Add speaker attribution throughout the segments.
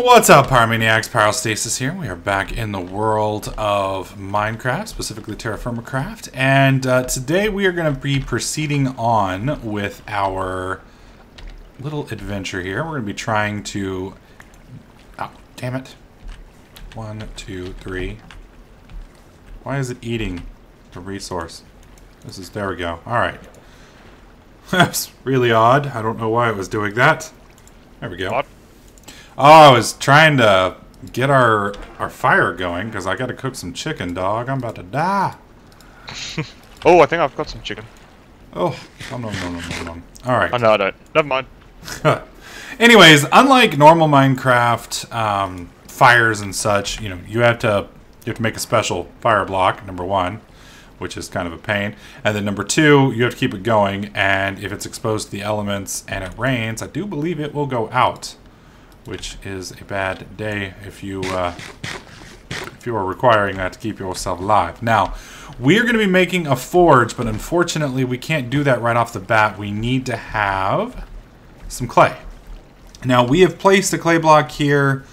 Speaker 1: What's up, Pyromaniacs? Pyrostasis here. We are back in the world of Minecraft, specifically TerraFirmaCraft, and today we are going to be proceeding on with our little adventure here. We're going to be trying to... Oh, damn it. 1, 2, 3. Why is it eating the resource? There we go. Alright. That's really odd. I don't know why it was doing that. There we go.
Speaker 2: What?
Speaker 1: Oh, I was trying to get our fire going because I got to cook some chicken, dog. I'm about to die.
Speaker 2: Oh, I think I've got some chicken.
Speaker 1: Oh, no. All right.
Speaker 2: Oh, no, I don't. Never mind.
Speaker 1: Anyways, unlike normal Minecraft fires and such, you have to make a special fire block, number 1, which is kind of a pain. And then number 2, you have to keep it going. And if it's exposed to the elements and it rains, I do believe it will go out, which is a bad day if you are requiring that to keep yourself alive. Now, we're going to be making a forge, but unfortunately we can't do that right off the bat. We need to have some clay. Now, we have placed a clay block here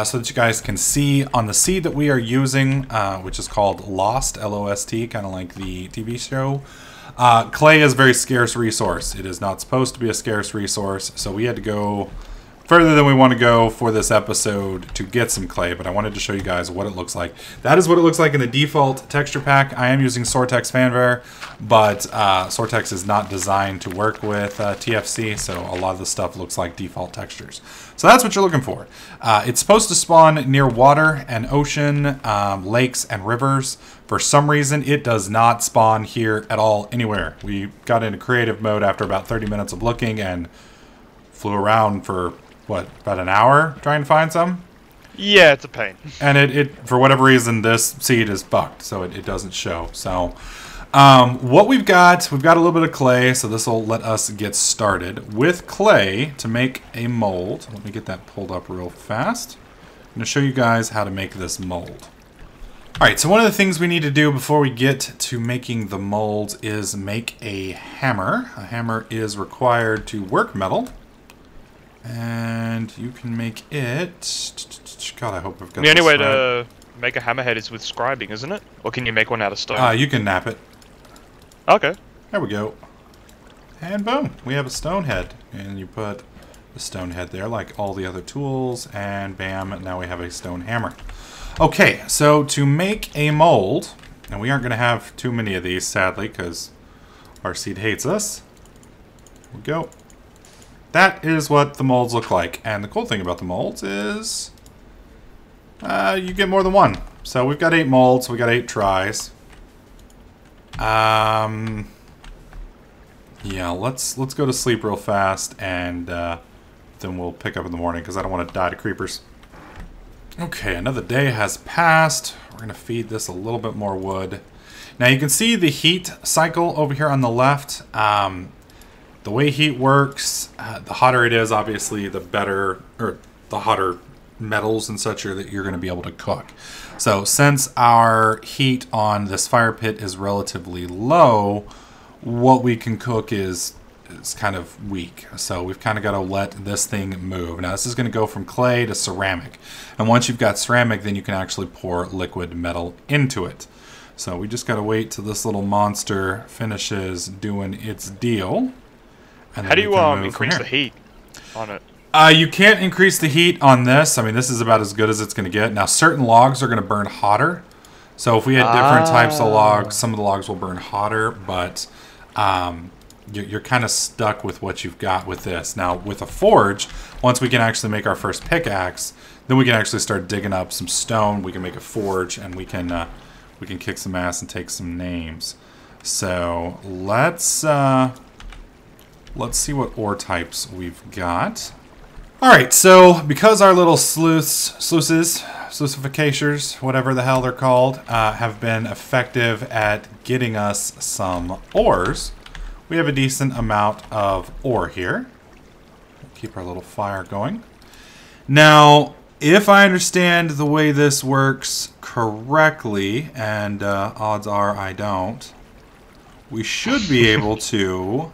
Speaker 1: so that you guys can see on the seed that we are using, which is called Lost, L-O-S-T, kind of like the TV show. Clay is a very scarce resource. It is not supposed to be a scarce resource, so we had to go further than we want to go for this episode to get some clay, but I wanted to show you guys what it looks like. That is what it looks like in the default texture pack. I am using Sortex Fanware, but Sortex is not designed to work with TFC, so a lot of the stuff looks like default textures. So that's what you're looking for. It's supposed to spawn near water and ocean, lakes and rivers. For some reason, it does not spawn here at all anywhere. We got into creative mode after about 30 minutes of looking and flew around for what, about an hour trying to find some?
Speaker 2: Yeah, it's a pain.
Speaker 1: And it for whatever reason, this seed is bugged, so it doesn't show. So what we've got a little bit of clay, so this will let us get started with clay to make a mold. Let me get that pulled up real fast. I'm going to show you guys how to make this mold. Alright, so one of the things we need to do before we get to making the molds is make a hammer. A hammer is required to work metal. And you can make it... God, I hope I've got
Speaker 2: The only way
Speaker 1: right.
Speaker 2: to make a hammerhead is with scribing, isn't it? Or can you make one out of stone?
Speaker 1: You can nap it.
Speaker 2: Okay.
Speaker 1: There we go. And boom, we have a stone head. And you put the stone head there like all the other tools. And bam, now we have a stone hammer. Okay, so to make a mold, and we aren't going to have too many of these, sadly, because our seed hates us. There we go. That is what the molds look like. And the cool thing about the molds is you get more than one. So we've got 8 molds. We got 8 tries. Yeah, let's go to sleep real fast, and then we'll pick up in the morning because I don't want to die to creepers. Okay, another day has passed. We're going to feed this a little bit more wood. Now you can see the heat cycle over here on the left. The way heat works, the hotter it is, obviously, the better, or the hotter metals and such are that you're going to be able to cook. So since our heat on this fire pit is relatively low, what we can cook is kind of weak. So we've kind of got to let this thing move. Now this is going to go from clay to ceramic. And once you've got ceramic, then you can actually pour liquid metal into it. So we just got to wait till this little monster finishes doing its deal.
Speaker 2: How do you increase the heat on it?
Speaker 1: You can't increase the heat on this. I mean, this is about as good as it's going to get. Now, certain logs are going to burn hotter. So if we had different types of logs, some of the logs will burn hotter, but you're kind of stuck with what you've got with this. Now, with a forge, once we can actually make our first pickaxe, then we can actually start digging up some stone. We can make a forge, and we can kick some ass and take some names. So let's see what ore types we've got. Alright, so because our little sluicificators, whatever the hell they're called, have been effective at getting us some ores, we have a decent amount of ore here. Keep our little fire going. Now, if I understand the way this works correctly, and odds are I don't, we should be able to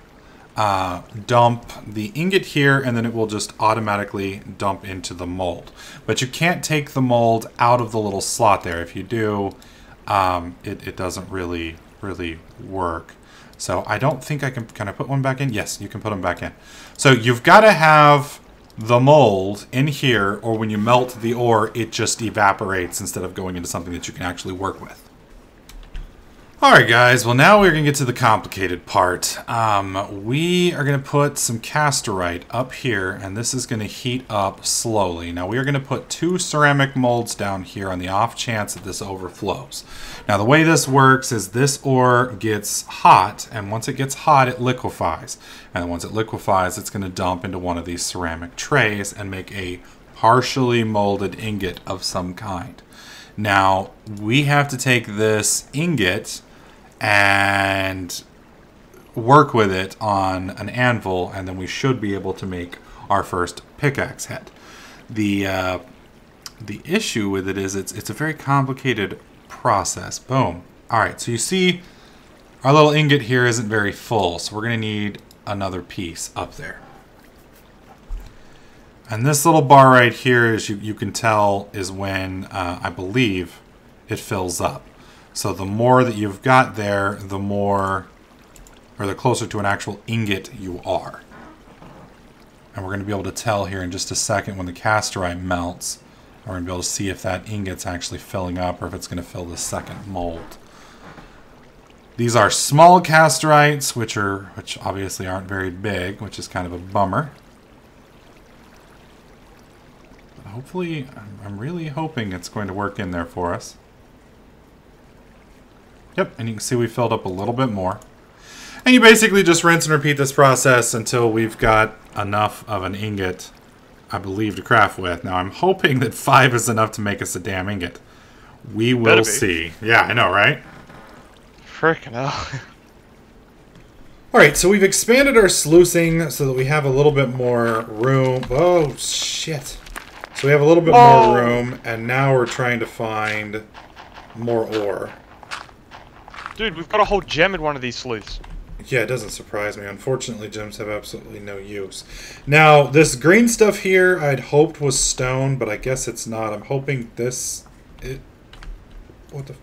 Speaker 1: dump the ingot here, and then it will just automatically dump into the mold. But you can't take the mold out of the little slot there. If you do, it doesn't really work. So I don't think I can I put one back in? Yes, you can put them back in. So you've got to have the mold in here, or when you melt the ore, it just evaporates instead of going into something that you can actually work with. Alright guys, well now we're going to get to the complicated part. We are going to put some casterite up here, and this is going to heat up slowly. Now we are going to put 2 ceramic molds down here on the off chance that this overflows. Now the way this works is this ore gets hot, and once it gets hot it liquefies. And then once it liquefies, it's going to dump into one of these ceramic trays and make a partially molded ingot of some kind. Now we have to take this ingot and work with it on an anvil, and then we should be able to make our first pickaxe head. The issue with it is it's a very complicated process. Boom. Alright, so you see our little ingot here isn't very full, so we're going to need another piece up there. And this little bar right here, as you can tell, is when I believe it fills up. So the more that you've got there, the more, or the closer to an actual ingot you are. And we're going to be able to tell here in just a second when the casterite melts. We're going to be able to see if that ingot's actually filling up or if it's going to fill the second mold. These are small casterites, which obviously aren't very big, which is kind of a bummer. But hopefully, I'm really hoping it's going to work in there for us. Yep, and you can see we filled up a little bit more. And you basically just rinse and repeat this process until we've got enough of an ingot, I believe, to craft with. Now, I'm hoping that 5 is enough to make us a damn ingot. We will see. Yeah, I know, right?
Speaker 2: Frickin' hell.
Speaker 1: Alright, so we've expanded our sluicing so that we have a little bit more room. Oh, shit. So we have a little bit more room, and now we're trying to find more ore.
Speaker 2: Dude, we've got a whole gem in one of these sleuths.
Speaker 1: Yeah, it doesn't surprise me. Unfortunately, gems have absolutely no use. Now, this green stuff here I'd hoped was stone, but I guess it's not. I'm hoping this... What the...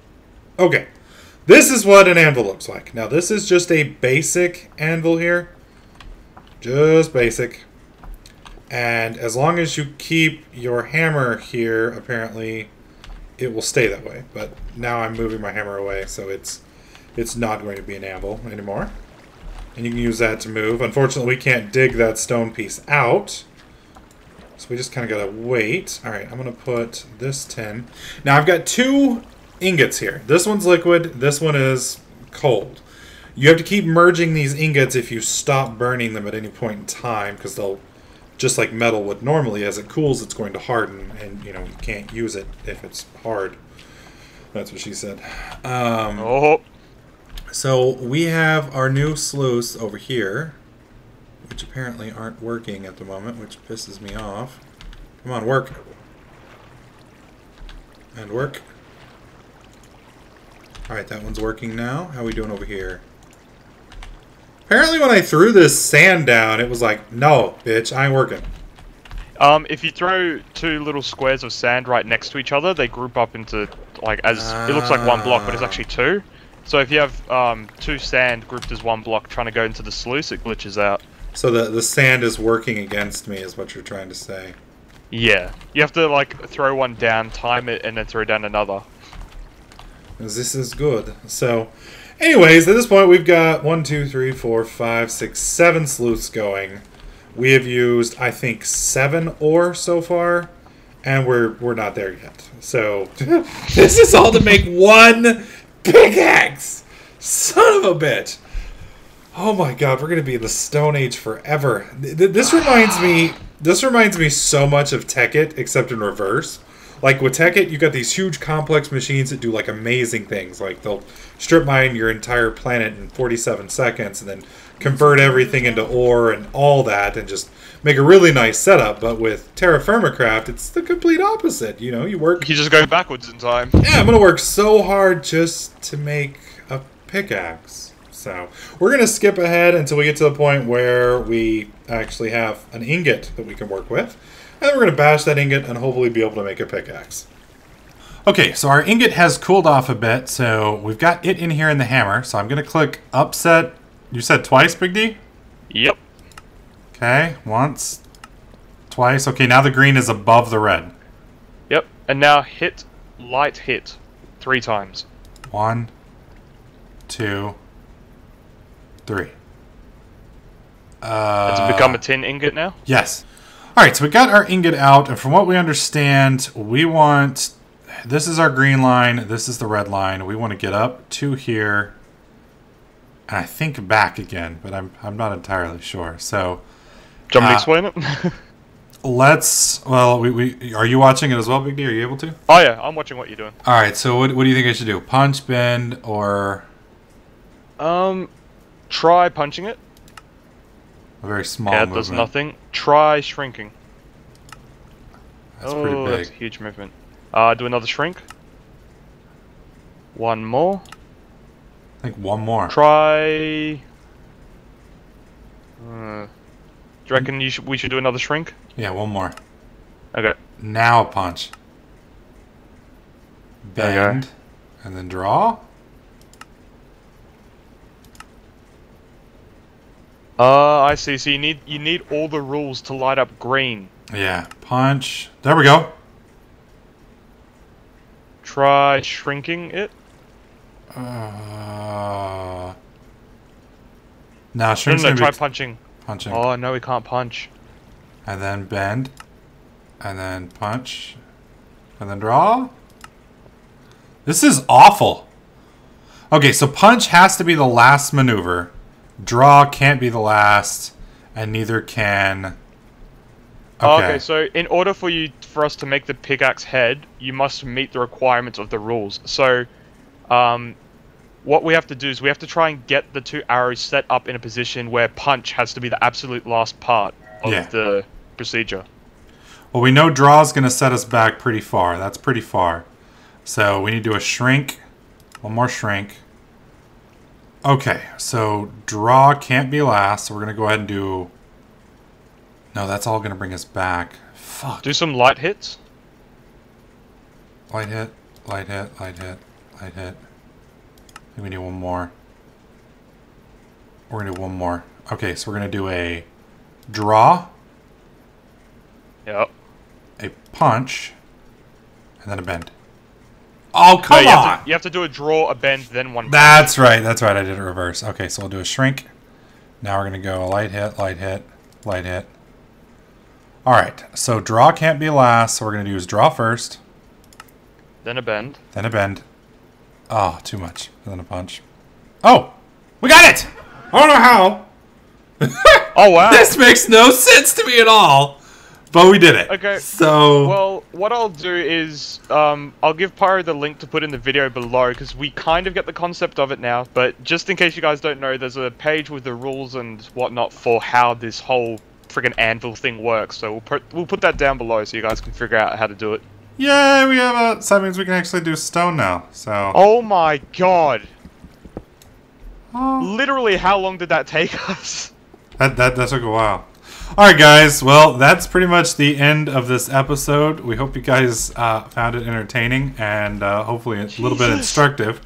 Speaker 1: Okay. This is what an anvil looks like. Now, this is just a basic anvil here. Just basic. And as long as you keep your hammer here, apparently, it will stay that way. But now I'm moving my hammer away, so it's not going to be an anvil anymore. And you can use that to move. Unfortunately, we can't dig that stone piece out. So we just kind of got to wait. Alright, I'm going to put this tin. Now, I've got 2 ingots here. This one's liquid. This one is cold. You have to keep merging these ingots if you stop burning them at any point in time, because they'll, just like metal would normally, as it cools, it's going to harden. And, you know, you can't use it if it's hard. That's what she said. So we have our new sluice over here, which apparently aren't working at the moment, which pisses me off. Come on, work. And work. Alright, that one's working now. How are we doing over here? Apparently when I threw this sand down, it was like, no, bitch, I ain't working.
Speaker 2: If you throw 2 little squares of sand right next to each other, they group up into, like, as it looks like 1 block, but it's actually 2. So if you have 2 sand grouped as 1 block trying to go into the sluice, it glitches out. So
Speaker 1: the sand is working against me, is what you're trying to say.
Speaker 2: Yeah. You have to, like, throw one down, time it, and then throw down another.
Speaker 1: This is good. So, anyways, at this point we've got 1, 2, 3, 4, 5, 6, 7 sleuths going. We have used, I think, 7 ore so far, and we're not there yet. So, this is all to make 1 pickaxe! Son of a bitch! Oh my god, we're gonna be in the Stone Age forever. This reminds me so much of Tekkit, except in reverse. Like with Tekkit, you got these huge complex machines that do like amazing things. Like they'll strip mine your entire planet in 47 seconds and then convert everything into ore and all that and just make a really nice setup. But with TerraFirmaCraft, it's the complete opposite. You know, you
Speaker 2: just go backwards in time.
Speaker 1: Yeah, I'm gonna work so hard just to make a pickaxe. So we're going to skip ahead until we get to the point where we actually have an ingot that we can work with. And then we're going to bash that ingot and hopefully be able to make a pickaxe. Okay, so our ingot has cooled off a bit, so we've got it in here in the hammer. So I'm going to click upset. You said twice, Big D?
Speaker 2: Yep.
Speaker 1: Okay, once, twice. Okay, now the green is above the red.
Speaker 2: Yep, and now hit, light hit, 3 times.
Speaker 1: 1, 2, 3.
Speaker 2: Has it become a tin ingot now?
Speaker 1: Yes. Alright, so we got our ingot out, and from what we understand, we want... This is our green line, this is the red line. We want to get up to here, and I think back again, but I'm not entirely sure. So,
Speaker 2: do you want me to explain it?
Speaker 1: Let's... Well, are you watching it as well, Big D? Are you able to?
Speaker 2: Oh yeah, I'm watching what you're doing.
Speaker 1: Alright, so what do you think I should do? Punch, bend, or...
Speaker 2: Try punching it.
Speaker 1: A very small
Speaker 2: Yeah, it
Speaker 1: movement.
Speaker 2: does nothing. Try shrinking.
Speaker 1: That's pretty big.
Speaker 2: That's a huge movement. Do another shrink. One more.
Speaker 1: I think one more.
Speaker 2: Try... do you reckon we should do another shrink?
Speaker 1: Yeah, one more.
Speaker 2: Okay.
Speaker 1: Now punch. Bend.
Speaker 2: Okay.
Speaker 1: And then draw.
Speaker 2: I see. So you need all the rules to light up green.
Speaker 1: Yeah. Punch. There we go.
Speaker 2: Try shrinking it.
Speaker 1: Now
Speaker 2: No,
Speaker 1: shrink's
Speaker 2: no,
Speaker 1: gonna
Speaker 2: try
Speaker 1: be
Speaker 2: punching.
Speaker 1: punching.
Speaker 2: Oh, no, we can't punch.
Speaker 1: And then bend. And then punch. And then draw. This is awful. Okay, so punch has to be the last maneuver. Draw can't be the last. And neither can...
Speaker 2: Okay, so in order for us to make the pickaxe head, you must meet the requirements of the rules. So, what we have to do is we have to try and get the 2 arrows set up in a position where punch has to be the absolute last part of the procedure.
Speaker 1: Well, we know draw is going to set us back pretty far. That's pretty far. So we need to do a shrink. One more shrink. Okay, so draw can't be last, so we're going to go ahead and do... No, that's all going to bring us back. Fuck.
Speaker 2: Do some light hits.
Speaker 1: Light hit, light hit, light hit, light hit. I think we need one more. We're going to do one more. Okay, so we're going to do a draw,
Speaker 2: Yep.
Speaker 1: a punch, and then a bend. Oh, come on!
Speaker 2: You have to do a draw, a bend, then one punch.
Speaker 1: That's right, that's right. I did it reverse. Okay, so we'll do a shrink. Now we're going to go light hit, light hit, light hit. Alright, so draw can't be last, so we're going to use draw first.
Speaker 2: Then a bend.
Speaker 1: Then a bend. Oh, too much. And then a punch. Oh! We got it! I don't know how.
Speaker 2: Oh, wow.
Speaker 1: This makes no sense to me at all. But we did it.
Speaker 2: Okay.
Speaker 1: So...
Speaker 2: Well, what I'll do is, I'll give Pyro the link to put in the video below, because we kind of get the concept of it now, but just in case you guys don't know, there's a page with the rules and whatnot for how this whole friggin' anvil thing works, so we'll put that down below so you guys can figure out how to do it.
Speaker 1: Yay, we have a... So that means we can actually do stone now, so...
Speaker 2: Oh my god!
Speaker 1: Oh.
Speaker 2: Literally, how long did that take us?
Speaker 1: That took a while. Alright guys, well, that's pretty much the end of this episode. We hope you guys found it entertaining and hopefully a little bit instructive.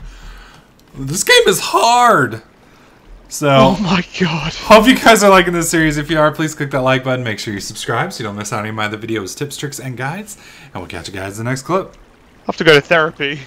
Speaker 1: This game is hard! So,
Speaker 2: oh my god.
Speaker 1: Hope you guys are liking this series. If you are, please click that like button. Make sure you subscribe so you don't miss out on any of my other videos, tips, tricks, and guides. And we'll catch you guys in the next clip.
Speaker 2: I have to go to therapy.